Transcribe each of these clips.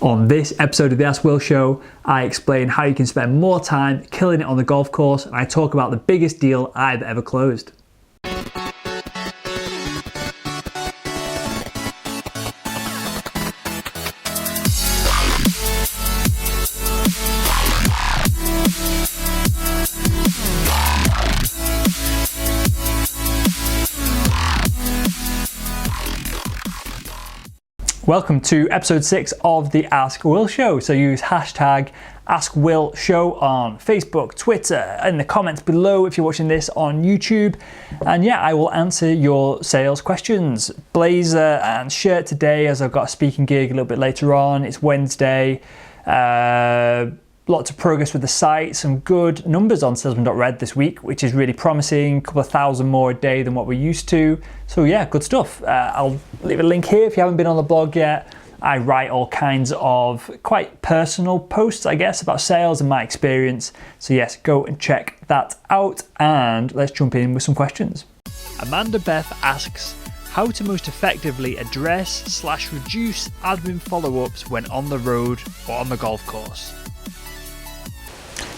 On this episode of the Ask Will Show, I explain how you can spend more time killing it on the golf course, and I talk about the biggest deal I've ever closed. Welcome to episode 6 of the Ask Will Show. So use hashtag AskWillShow on Facebook, Twitter, in the comments below if you're watching this on YouTube. And yeah, I will answer your sales questions. Blazer and shirt today, as I've got a speaking gig a little bit later on. It's Wednesday. Lots of progress with the site, some good numbers on salesman.red this week, which is really promising, a couple of thousand more a day than what we're used to. So yeah, good stuff. I'll leave a link here if you haven't been on the blog yet. I write all kinds of quite personal posts, I guess, about sales and my experience. So yes, go and check that out, and let's jump in with some questions. Amanda Beth asks, how to most effectively address/reduce admin follow-ups when on the road or on the golf course?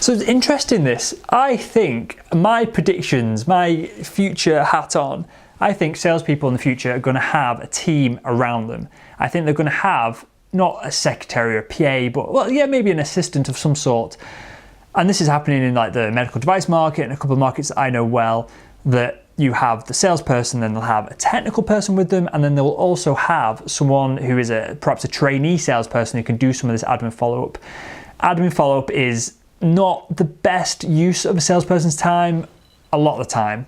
So it's interesting this. I think my predictions, my future hat on, I think salespeople in the future are going to have a team around them. I think they're going to have not a secretary or a PA, but well, yeah, maybe an assistant of some sort. And this is happening in like the medical device market and a couple of markets that I know well, that you have the salesperson, then they'll have a technical person with them, and then they'll also have someone who is perhaps a trainee salesperson who can do some of this admin follow-up. Admin follow-up is not the best use of a salesperson's time a lot of the time.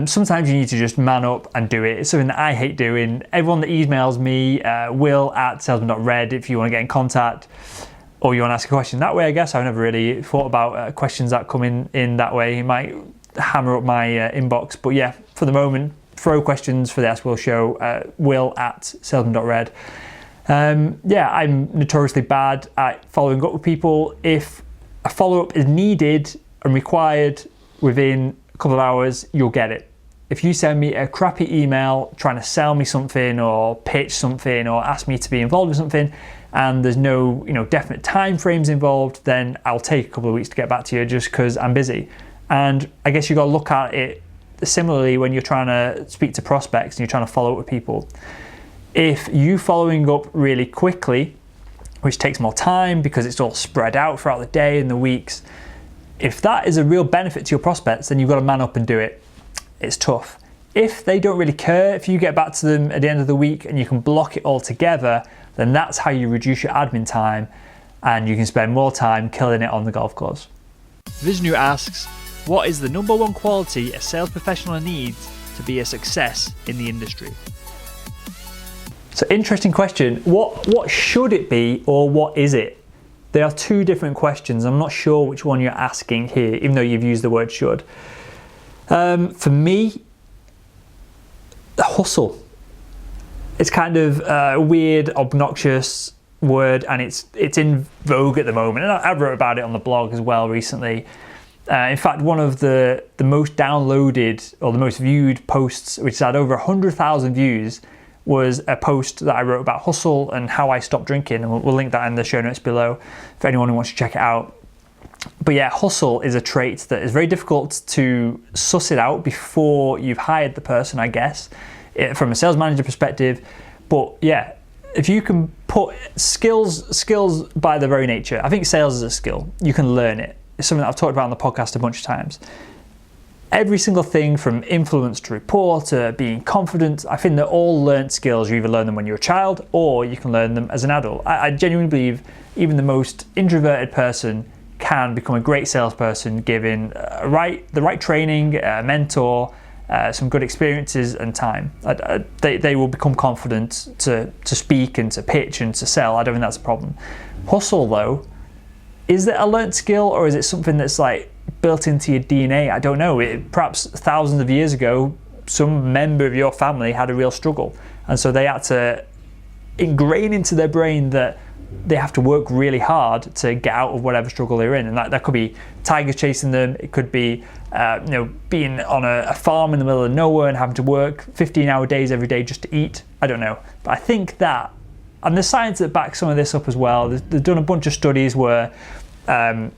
Sometimes you need to just man up and do it. It's something that I hate doing. Everyone that emails me, will@salesman.red if you want to get in contact or you want to ask a question that way, I guess. I've never really thought about questions that come in that way. You might hammer up my inbox. But yeah, for the moment, throw questions for the Ask Will Show, will@salesman.red. Yeah, I'm notoriously bad at following up with people. If a follow-up is needed and required within a couple of hours, you'll get it. If you send me a crappy email trying to sell me something or pitch something or ask me to be involved with something and there's no definite time frames involved, then I'll take a couple of weeks to get back to you just because I'm busy. And I guess you've got to look at it similarly when you're trying to speak to prospects and you're trying to follow up with people. If you following up really quickly, which takes more time because it's all spread out throughout the day and the weeks, if that is a real benefit to your prospects, then you've got to man up and do it. It's tough. If they don't really care, if you get back to them at the end of the week and you can block it all together, then that's how you reduce your admin time and you can spend more time killing it on the golf course. Vishnu asks, what is the number one quality a sales professional needs to be a success in the industry? So interesting question. What should it be or what is it? They are two different questions. I'm not sure which one you're asking here, even though you've used the word should. For me, hustle. It's kind of a weird, obnoxious word, and it's in vogue at the moment. And I wrote about it on the blog as well recently. In fact, one of the most downloaded or the most viewed posts, which had over 100,000 views, was a post that I wrote about hustle and how I stopped drinking, and we'll link that in the show notes below for anyone who wants to check it out. But yeah, hustle is a trait that is very difficult to suss it out before you've hired the person, I guess, from a sales manager perspective. But yeah, if you can put skills by their very nature, I think sales is a skill. You can learn it. It's something that I've talked about on the podcast a bunch of times. Every single thing from influence to rapport to being confident, I think they're all learned skills. You either learn them when you're a child or you can learn them as an adult. I genuinely believe even the most introverted person can become a great salesperson given the right training, a mentor, some good experiences and time. They will become confident to speak and to pitch and to sell. I don't think that's a problem. Hustle though, is it a learned skill or is it something that's like built into your DNA? I don't know. Perhaps thousands of years ago, some member of your family had a real struggle, and so they had to ingrain into their brain that they have to work really hard to get out of whatever struggle they're in. And that could be tigers chasing them. It could be being on a farm in the middle of nowhere and having to work 15-hour days every day just to eat. I don't know. But I think that and there's science that backs some of this up as well. They've done a bunch of studies where I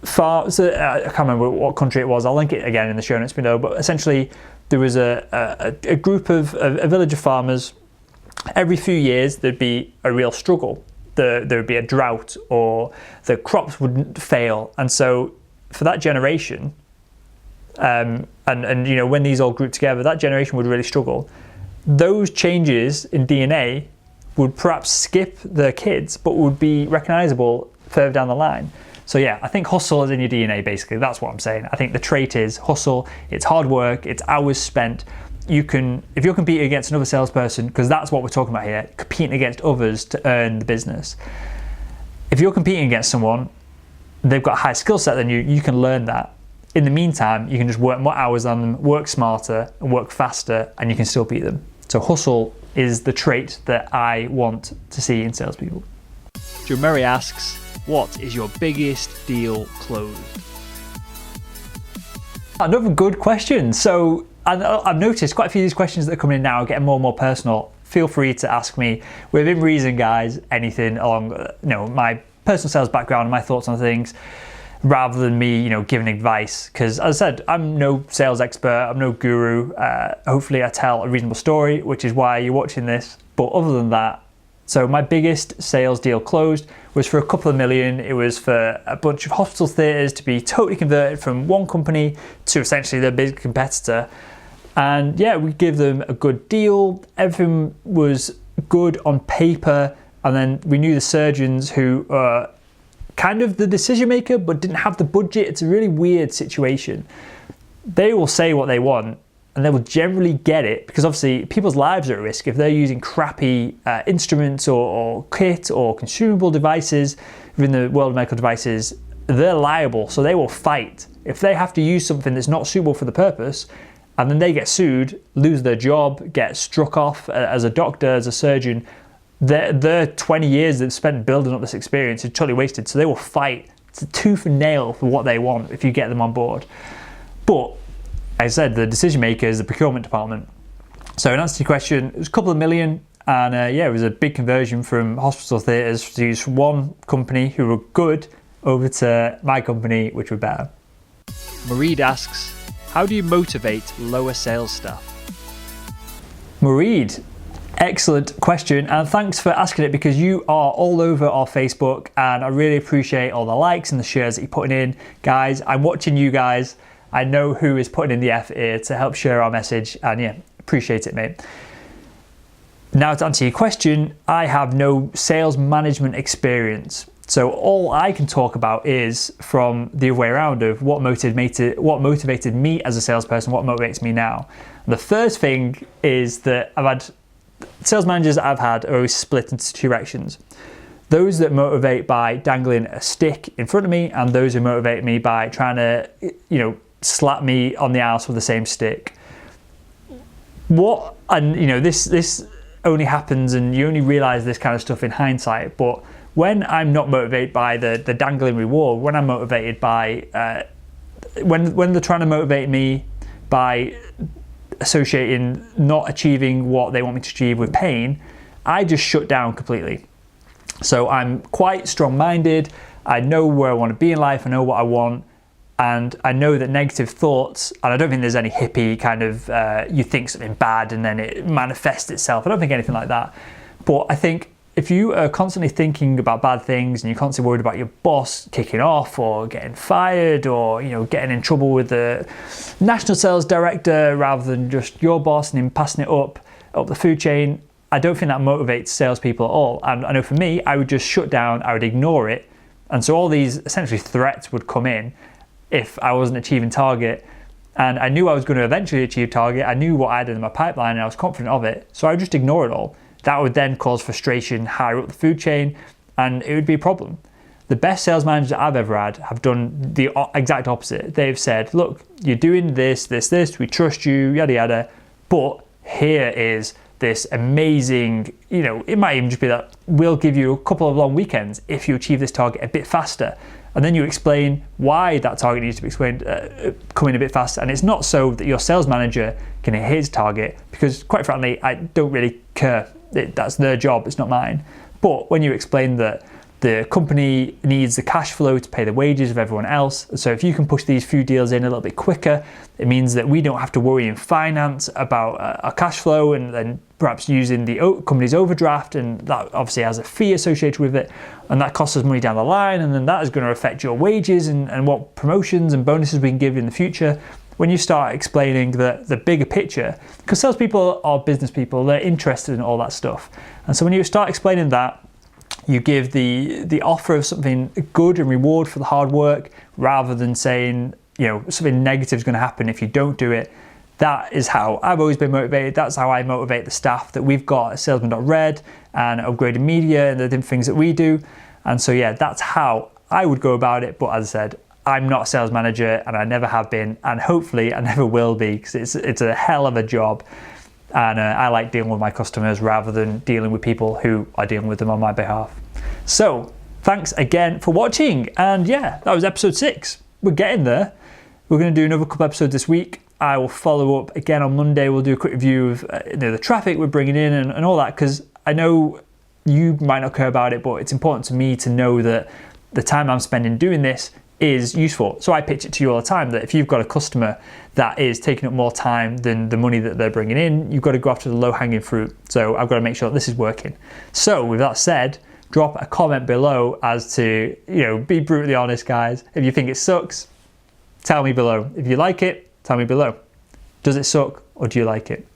can't remember what country it was. I'll link it again in the show notes below. But essentially, there was a group of a village of farmers. Every few years, there'd be a real struggle. There would be a drought, or the crops would fail. And so, for that generation, and when these all grouped together, that generation would really struggle. Those changes in DNA would perhaps skip their kids, but would be recognizable further down the line. So yeah, I think hustle is in your DNA, basically. That's what I'm saying. I think the trait is hustle. It's hard work. It's hours spent. If you're competing against another salesperson, because that's what we're talking about here, competing against others to earn the business. If you're competing against someone, they've got a higher skill set than you can learn that. In the meantime, you can just work more hours on them, work smarter, and work faster, and you can still beat them. So hustle is the trait that I want to see in salespeople. Joe Murray asks, what is your biggest deal closed? Another good question. So I've noticed quite a few of these questions that are coming in now are getting more and more personal. Feel free to ask me within reason, guys, anything along my personal sales background and my thoughts on things, rather than me, giving advice. Because as I said, I'm no sales expert, I'm no guru. Hopefully I tell a reasonable story, which is why you're watching this. But other than that, so my biggest sales deal closed was for a couple of million. It was for a bunch of hospital theatres to be totally converted from one company to essentially their big competitor. And yeah, we give them a good deal. Everything was good on paper. And then we knew the surgeons who are kind of the decision maker, but didn't have the budget. It's a really weird situation. They will say what they want, and they will generally get it, because obviously people's lives are at risk if they're using crappy instruments or kit or consumable devices within the world of medical devices. They're liable, so they will fight. If they have to use something that's not suitable for the purpose, and then they get sued, lose their job, get struck off as a doctor, as a surgeon, their 20 years they've spent building up this experience is totally wasted. So they will fight tooth and nail for what they want if you get them on board. But as I said, the decision maker is the procurement department. So in answer to your question, it was a couple of million, and it was a big conversion from hospital theatres to use from one company who were good over to my company, which were better. Mareed asks, how do you motivate lower sales staff? Mareed, excellent question, and thanks for asking it, because you are all over our Facebook, and I really appreciate all the likes and the shares that you're putting in. Guys, I'm watching you guys. I know who is putting in the effort here to help share our message, and yeah, appreciate it, mate. Now to answer your question, I have no sales management experience. So all I can talk about is from the other way around of what motivated me as a salesperson, what motivates me now. The first thing is that sales managers I've had are always split into two directions. Those that motivate by dangling a stick in front of me, and those who motivate me by trying to, slap me on the ass with the same stick. This only happens, and you only realize this kind of stuff in hindsight. But when I'm not motivated by the dangling reward, when I'm motivated by when they're trying to motivate me by associating not achieving what they want me to achieve with pain, I just shut down completely. So I'm quite strong-minded. I know where I want to be in life. I know what I want. And I know that negative thoughts, and I don't think there's any hippie kind of, you think something bad and then it manifests itself. I don't think anything like that. But I think if you are constantly thinking about bad things, and you're constantly worried about your boss kicking off or getting fired, or getting in trouble with the national sales director rather than just your boss and him passing it up the food chain, I don't think that motivates salespeople at all. And I know for me, I would just shut down, I would ignore it. And so all these essentially threats would come in if I wasn't achieving target. And I knew I was going to eventually achieve target. I knew what I had in my pipeline, and I was confident of it. So I would just ignore it all. That would then cause frustration higher up the food chain, and it would be a problem. The best sales managers I've ever had have done the exact opposite. They've said, look, you're doing this, we trust you, yada, yada, but here is this amazing, it might even just be that we'll give you a couple of long weekends if you achieve this target a bit faster. And then you explain why that target needs to be coming a bit faster. And it's not so that your sales manager can hit his target, because quite frankly, I don't really care. That's their job, it's not mine. But when you explain that the company needs the cash flow to pay the wages of everyone else, so if you can push these few deals in a little bit quicker, it means that we don't have to worry in finance about our cash flow and then perhaps using the company's overdraft, and that obviously has a fee associated with it, and that costs us money down the line, and then that is going to affect your wages and what promotions and bonuses we can give you in the future. When you start explaining the bigger picture, because salespeople are business people, they're interested in all that stuff, and so when you start explaining that, you give the offer of something good and reward for the hard work, rather than saying, something negative is going to happen if you don't do it. That is how I've always been motivated. That's how I motivate the staff that we've got at salesman.red and Upgraded Media and the different things that we do. And so, yeah, that's how I would go about it. But as I said, I'm not a sales manager, and I never have been, and hopefully I never will be, because it's a hell of a job. And I like dealing with my customers rather than dealing with people who are dealing with them on my behalf. So thanks again for watching. And yeah, that was episode 6. We're getting there. We're going to do another couple episodes this week. I will follow up again on Monday. We'll do a quick review of the traffic we're bringing in and all that, because I know you might not care about it, but it's important to me to know that the time I'm spending doing this is useful. So I pitch it to you all the time that if you've got a customer that is taking up more time than the money that they're bringing in, you've got to go after the low-hanging fruit. So I've got to make sure that this is working. So with that said, drop a comment below as to, be brutally honest, guys. If you think it sucks, tell me below. If you like it, tell me below. Does it suck or do you like it?